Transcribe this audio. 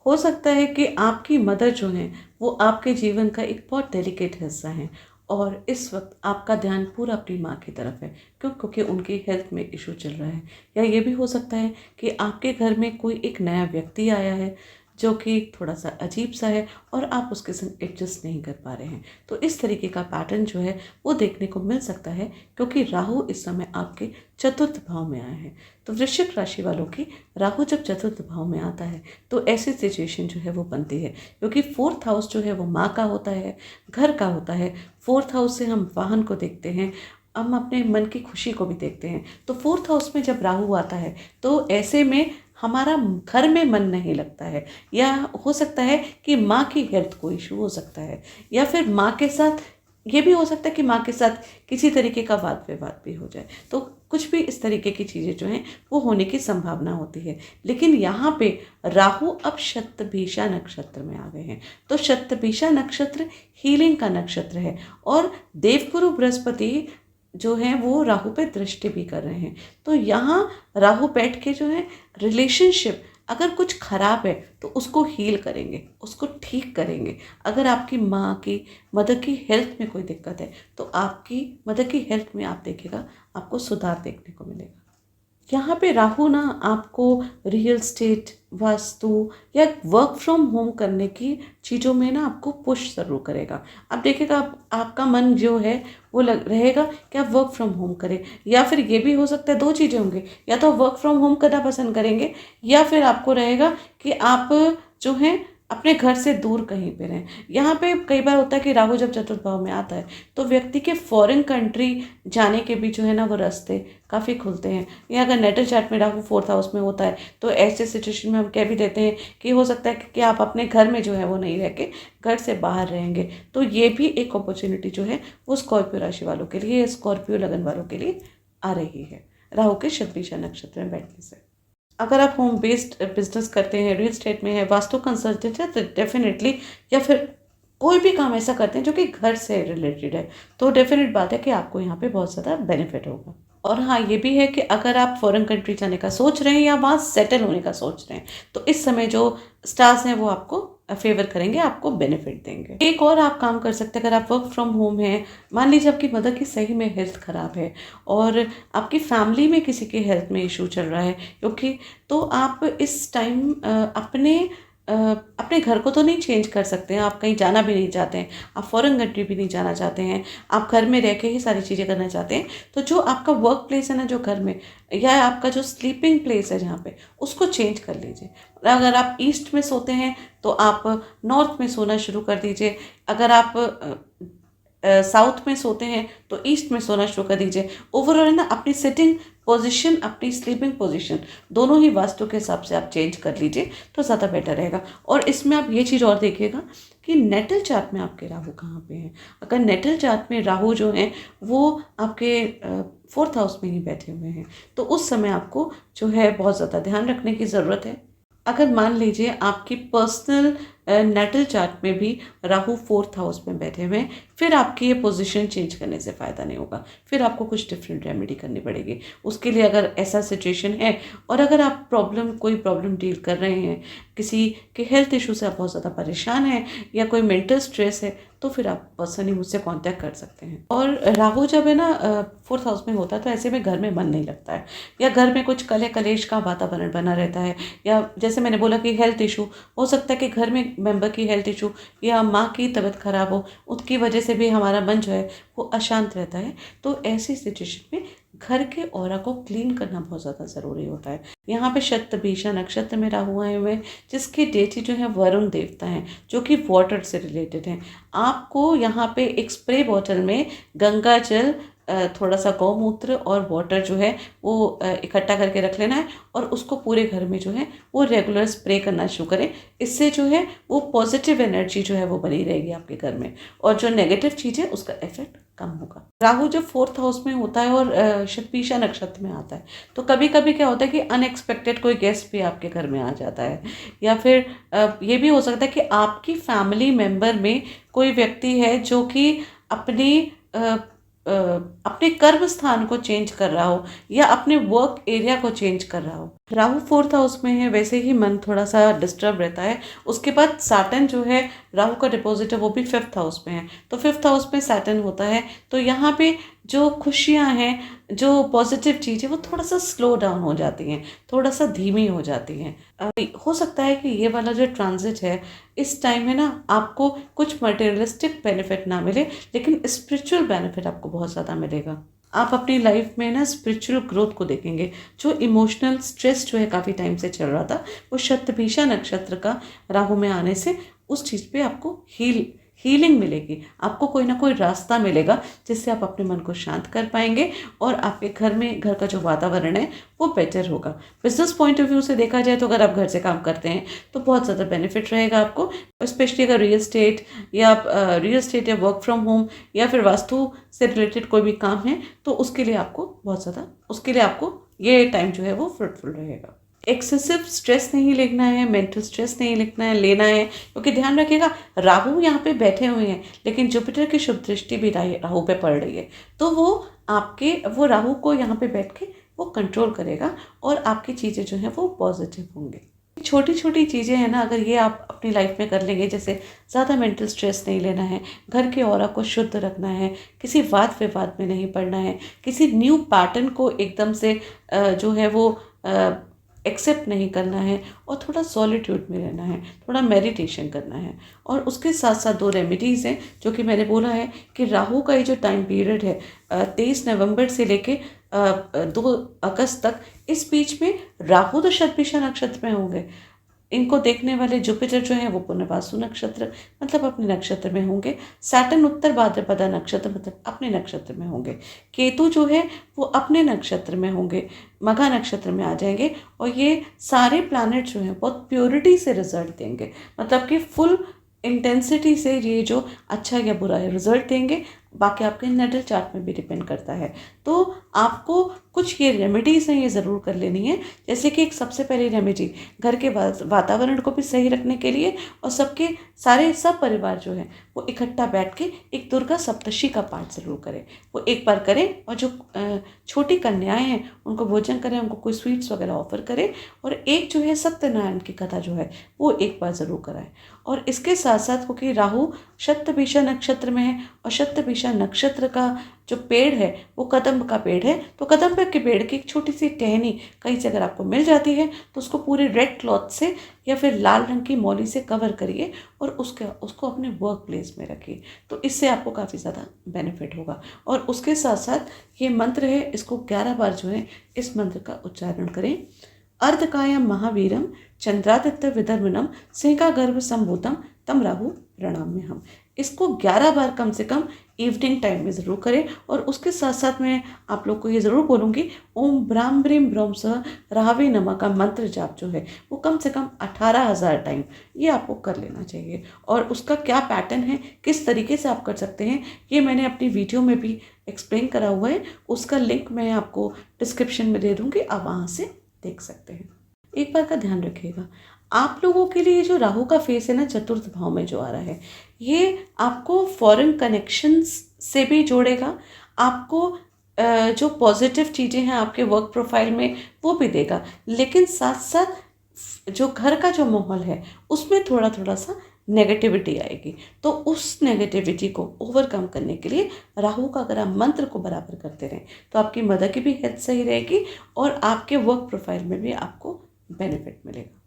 हो सकता है कि आपकी मदर जो हैं वो आपके जीवन का एक बहुत डेलिकेट हिस्सा हैं और इस वक्त आपका ध्यान पूरा अपनी माँ की तरफ है। क्यों? क्योंकि उनकी हेल्थ में इशू चल रहा है। या ये भी हो सकता है कि आपके घर में कोई एक नया व्यक्ति आया है जो कि थोड़ा सा अजीब सा है और आप उसके संग एडजस्ट नहीं कर पा रहे हैं। तो इस तरीके का पैटर्न जो है वो देखने को मिल सकता है, क्योंकि राहु इस समय आपके चतुर्थ भाव में आया है। तो वृश्चिक राशि वालों की राहु जब चतुर्थ भाव में आता है तो ऐसी सिचुएशन जो है वो बनती है, क्योंकि फोर्थ हाउस जो है वो माँ का होता है, घर का होता है। फोर्थ हाउस से हम वाहन को देखते हैं, हम अपने मन की खुशी को भी देखते हैं। तो फोर्थ हाउस में जब राहु आता है तो ऐसे में हमारा घर में मन नहीं लगता है, या हो सकता है कि माँ की हेल्थ को इशू हो सकता है, या फिर माँ के साथ ये भी हो सकता है कि माँ के साथ किसी तरीके का वाद विवाद भी हो जाए। तो कुछ भी इस तरीके की चीज़ें जो हैं वो होने की संभावना होती है। लेकिन यहाँ पे राहु अब शतभिषा नक्षत्र में आ गए हैं। तो शतभिषा नक्षत्र हीलिंग का नक्षत्र है और देवगुरु बृहस्पति जो हैं वो राहु पे दृष्टि भी कर रहे हैं। तो यहाँ राहु बैठ के जो है रिलेशनशिप अगर कुछ खराब है तो उसको हील करेंगे, उसको ठीक करेंगे। अगर आपकी माँ की मदर की हेल्थ में कोई दिक्कत है तो आपकी मदर की हेल्थ में आप देखिएगा आपको सुधार देखने को मिलेगा। यहाँ पे राहु ना आपको रियल स्टेट, वास्तु या वर्क फ्रॉम होम करने की चीज़ों में ना आपको पुश ज़रूर करेगा। अब देखिएगा आपका मन जो है वो लग रहेगा कि आप वर्क फ्रॉम होम करें, या फिर ये भी हो सकता है दो चीज़ें होंगी, या तो वर्क फ्रॉम होम करना पसंद करेंगे या फिर आपको रहेगा कि आप जो हैं अपने घर से दूर कहीं पे रहें। यहाँ पे कई बार होता है कि राहु जब चतुर्थ भाव में आता है तो व्यक्ति के फॉरेन कंट्री जाने के भी जो है ना वो रास्ते काफ़ी खुलते हैं। या अगर नेटल चार्ट में राहु फोर्थ हाउस में होता है तो ऐसे सिचुएशन में हम कह भी देते हैं कि हो सकता है कि आप अपने घर में जो है वो नहीं रह के घर से बाहर रहेंगे। तो ये भी एक अपॉर्चुनिटी जो है वो स्कॉर्पियो राशि वालों के लिए, स्कॉर्पियो लगन वालों के लिए आ रही है राहु के शतभिषा नक्षत्र में बैठने से। अगर आप होम बेस्ड बिजनेस करते हैं, रियल स्टेट में है, वास्तु कंसल्टेंट है, तो डेफिनेटली, या फिर कोई भी काम ऐसा करते हैं जो कि घर से रिलेटेड है, तो डेफिनेट बात है कि आपको यहाँ पे बहुत ज़्यादा बेनिफिट होगा। और हाँ, ये भी है कि अगर आप फॉरेन कंट्री जाने का सोच रहे हैं या वहाँ सेटल होने का सोच रहे हैं तो इस समय जो स्टार्स हैं वो आपको फेवर करेंगे, आपको बेनिफिट देंगे। एक और आप काम कर सकते हैं, अगर आप वर्क फ्रॉम होम है, मान लीजिए आपकी मदर की सही में हेल्थ ख़राब है और आपकी फैमिली में किसी की हेल्थ में इशू चल रहा है, क्योंकि तो आप इस टाइम अपने घर को तो नहीं चेंज कर सकते हैं, आप कहीं जाना भी नहीं चाहते हैं, आप फॉरेन कंट्री भी नहीं जाना चाहते हैं, आप घर में रह के ही सारी चीज़ें करना चाहते हैं। तो जो आपका वर्क प्लेस है ना, जो घर में, या आपका जो स्लीपिंग प्लेस है जहाँ पे, उसको चेंज कर लीजिए। अगर आप ईस्ट में सोते हैं तो आप नॉर्थ में सोना शुरू कर दीजिए। अगर आप साउथ में सोते हैं तो ईस्ट में सोना शुरू कर दीजिए। ओवरऑल है ना, अपनी सिटिंग पोजीशन, अपनी स्लीपिंग पोजीशन दोनों ही वास्तु के हिसाब से आप चेंज कर लीजिए तो ज़्यादा बेटर रहेगा। और इसमें आप ये चीज़ और देखिएगा कि नेटल चार्ट में आपके राहु कहाँ पे हैं। अगर नेटल चार्ट में राहु जो हैं वो आपके फोर्थ हाउस में ही बैठे हुए हैं तो उस समय आपको जो है बहुत ज़्यादा ध्यान रखने की ज़रूरत है। अगर मान लीजिए आपकी पर्सनल नेटल चार्ट में भी राहु फोर्थ हाउस में बैठे हुए हैं, फिर आपकी ये पोजीशन चेंज करने से फ़ायदा नहीं होगा, फिर आपको कुछ डिफरेंट रेमेडी करनी पड़ेगी उसके लिए, अगर ऐसा सिचुएशन है। और अगर आप कोई प्रॉब्लम डील कर रहे हैं, किसी के हेल्थ इशू से आप बहुत ज़्यादा परेशान हैं या कोई मेंटल स्ट्रेस है, तो फिर आप पर्सनली मुझसे कांटेक्ट कर सकते हैं। और राहु जब है ना फोर्थ हाउस में होता है तो ऐसे में घर में मन नहीं लगता है, या घर में कुछ कलह कलेश का वातावरण बना रहता है, या जैसे मैंने बोला कि हेल्थ इशू हो सकता है कि घर में मेंबर की हेल्थ इशू या माँ की तबीयत खराब हो, उसकी वजह से भी हमारा मन जो है वो अशांत रहता है। तो ऐसी सिचुएशन में घर के ऑरा को क्लीन करना बहुत ज़्यादा ज़रूरी होता है। यहाँ पे शतभिषा नक्षत्र में राहु आए हुए हैं, जिसके डेटी जो है वरुण देवता हैं, जो कि वाटर से रिलेटेड हैं। आपको यहाँ पे एक स्प्रे बॉटल में गंगा जल, थोड़ा सा गौमूत्र और वाटर जो है वो इकट्ठा करके रख लेना है और उसको पूरे घर में जो है वो रेगुलर स्प्रे करना शुरू करें। इससे जो है वो पॉजिटिव एनर्जी जो है वो बनी रहेगी आपके घर में, और जो नेगेटिव चीज़ है उसका इफेक्ट कम होगा। राहु जब फोर्थ हाउस में होता है और शतभिषा नक्षत्र में आता है तो कभी कभी क्या होता है कि अनएक्सपेक्टेड कोई गेस्ट भी आपके घर में आ जाता है, या फिर ये भी हो सकता है कि आपकी फैमिली मेम्बर में कोई व्यक्ति है जो कि अपनी अपने कर्म स्थान को चेंज कर रहा हो या अपने वर्क एरिया को चेंज कर रहा हो। राहु फोर्थ हाउस में है, वैसे ही मन थोड़ा सा डिस्टर्ब रहता है। उसके बाद सैटर्न जो है, राहु का डिपॉजिट है, वो भी फिफ्थ हाउस में है। तो फिफ्थ हाउस में सैटर्न होता है, तो यहाँ पे जो खुशियाँ हैं, जो पॉजिटिव चीज़ें, वो थोड़ा सा स्लो डाउन हो जाती हैं, थोड़ा सा धीमी हो जाती हैं। हो सकता है कि ये वाला जो ट्रांजिट है, इस टाइम में ना आपको कुछ मटेरियलिस्टिक बेनिफिट ना मिले, लेकिन स्पिरिचुअल बेनिफिट आपको बहुत ज़्यादा मिलेगा। आप अपनी लाइफ में ना स्पिरिचुअल ग्रोथ को देखेंगे। जो इमोशनल स्ट्रेस जो है काफ़ी टाइम से चल रहा था, वो शतभिषा नक्षत्र का राहु में आने से उस चीज़ पे आपको हीलिंग मिलेगी। आपको कोई ना कोई रास्ता मिलेगा जिससे आप अपने मन को शांत कर पाएंगे और आपके घर का जो वातावरण है वो बेटर होगा। बिजनेस पॉइंट ऑफ व्यू से देखा जाए तो अगर आप घर से काम करते हैं तो बहुत ज़्यादा बेनिफिट रहेगा आपको, स्पेशली अगर रियल एस्टेट या वर्क फ्रॉम होम या फिर वास्तु से रिलेटेड कोई भी काम है तो उसके लिए आपको ये टाइम जो है वो फ्रूटफुल रहेगा। एक्सेसिव स्ट्रेस नहीं लेना है, मेंटल स्ट्रेस नहीं लेना है, क्योंकि ध्यान रखिएगा राहु यहाँ पे बैठे हुए हैं, लेकिन जुपिटर की शुभ दृष्टि भी राहु पे पड़ रही है, तो वो राहु को यहाँ पे बैठ के वो कंट्रोल करेगा और आपकी चीज़ें जो हैं वो पॉजिटिव होंगी। छोटी छोटी चीज़ें हैं ना, अगर ये आप अपनी लाइफ में कर लेंगे, जैसे ज़्यादा मेंटल स्ट्रेस नहीं लेना है, घर के ऑरा को शुद्ध रखना है, किसी वाद विवाद में नहीं पड़ना है, किसी न्यू पैटर्न को एकदम से जो है वो एक्सेप्ट नहीं करना है, और थोड़ा सॉलिट्यूड में रहना है, थोड़ा मेडिटेशन करना है। और उसके साथ साथ 2 रेमेडीज़ हैं जो कि मैंने बोला है कि राहु का ये जो टाइम पीरियड है 23 नवंबर से लेके 2 अगस्त तक, इस बीच में राहु तो शतभिषा नक्षत्र में होंगे, इनको देखने वाले जुपिटर जो हैं वो पुनर्वासु नक्षत्र मतलब अपने नक्षत्र में होंगे, सैटर्न उत्तर भाद्रपदा नक्षत्र मतलब अपने नक्षत्र में होंगे, केतु जो है वो अपने नक्षत्र में होंगे, मघा नक्षत्र में आ जाएंगे, और ये सारे प्लैनेट जो हैं बहुत प्योरिटी से रिजल्ट देंगे, मतलब कि फुल इंटेंसिटी से ये जो अच्छा या बुरा है रिजल्ट देंगे। बाकी आपके नेटल चार्ट में भी डिपेंड करता है। तो आपको कुछ ये रेमेडीज़ हैं, ये ज़रूर कर लेनी है। जैसे कि एक सबसे पहली रेमेडी घर के वातावरण को भी सही रखने के लिए, और सब परिवार जो है वो इकट्ठा बैठ के एक दुर्गा सप्तशी का पाठ ज़रूर करें। वो एक बार करें, और जो छोटी कन्याएं हैं उनको भोजन करें, उनको कोई स्वीट्स वगैरह ऑफर करें, और एक जो है सत्यनारायण की कथा जो है वो एक बार ज़रूर कराएं। और इसके साथ साथ, क्योंकि राहु शतभिषा नक्षत्र में है और शतभिषा नक्षत्र का जो पेड़ है वो कदम्ब का पेड़ है, तो कदम्ब के पेड़ की एक छोटी सी टहनी कहीं से अगर आपको मिल जाती है तो उसको पूरे रेड क्लॉथ से या फिर लाल रंग की मौली से कवर करिए और उसको अपने वर्क प्लेस में रखिए, तो इससे आपको काफ़ी ज़्यादा बेनिफिट होगा। और उसके साथ साथ ये मंत्र है, इसको 11 बार जो है इस मंत्र का उच्चारण करें। अर्धकायम महावीरम चंद्रादित्य विदर्भनम सिंह गर्भ संभूतम तम राहु प्रणाम्य हम। इसको 11 बार कम से कम इवनिंग टाइम में ज़रूर करें। और उसके साथ साथ मैं आप लोग को ये ज़रूर बोलूँगी, ओम ब्राह्म ब्रीम ब्रह्म सह राहवे नमः का मंत्र जाप जो है वो कम से कम 18,000 टाइम ये आपको कर लेना चाहिए। और उसका क्या पैटर्न है, किस तरीके से आप कर सकते हैं, ये मैंने अपनी वीडियो में भी एक्सप्लेन करा हुआ है, उसका लिंक मैं आपको डिस्क्रिप्शन में दे दूँगी, आप वहाँ से देख सकते हैं। एक बार का ध्यान रखिएगा, आप लोगों के लिए जो राहु का फेस है ना, चतुर्थ भाव में जो आ रहा है, ये आपको फॉरेन कनेक्शंस से भी जोड़ेगा, आपको जो पॉजिटिव चीज़ें हैं आपके वर्क प्रोफाइल में वो भी देगा, लेकिन साथ साथ जो घर का जो माहौल है उसमें थोड़ा थोड़ा सा नेगेटिविटी आएगी। तो उस नेगेटिविटी को ओवरकम करने के लिए राहु का अगर आप मंत्र को बराबर करते रहें तो आपकी मदर की भी हेल्थ सही रहेगी और आपके वर्क प्रोफाइल में भी आपको बेनिफिट मिलेगा।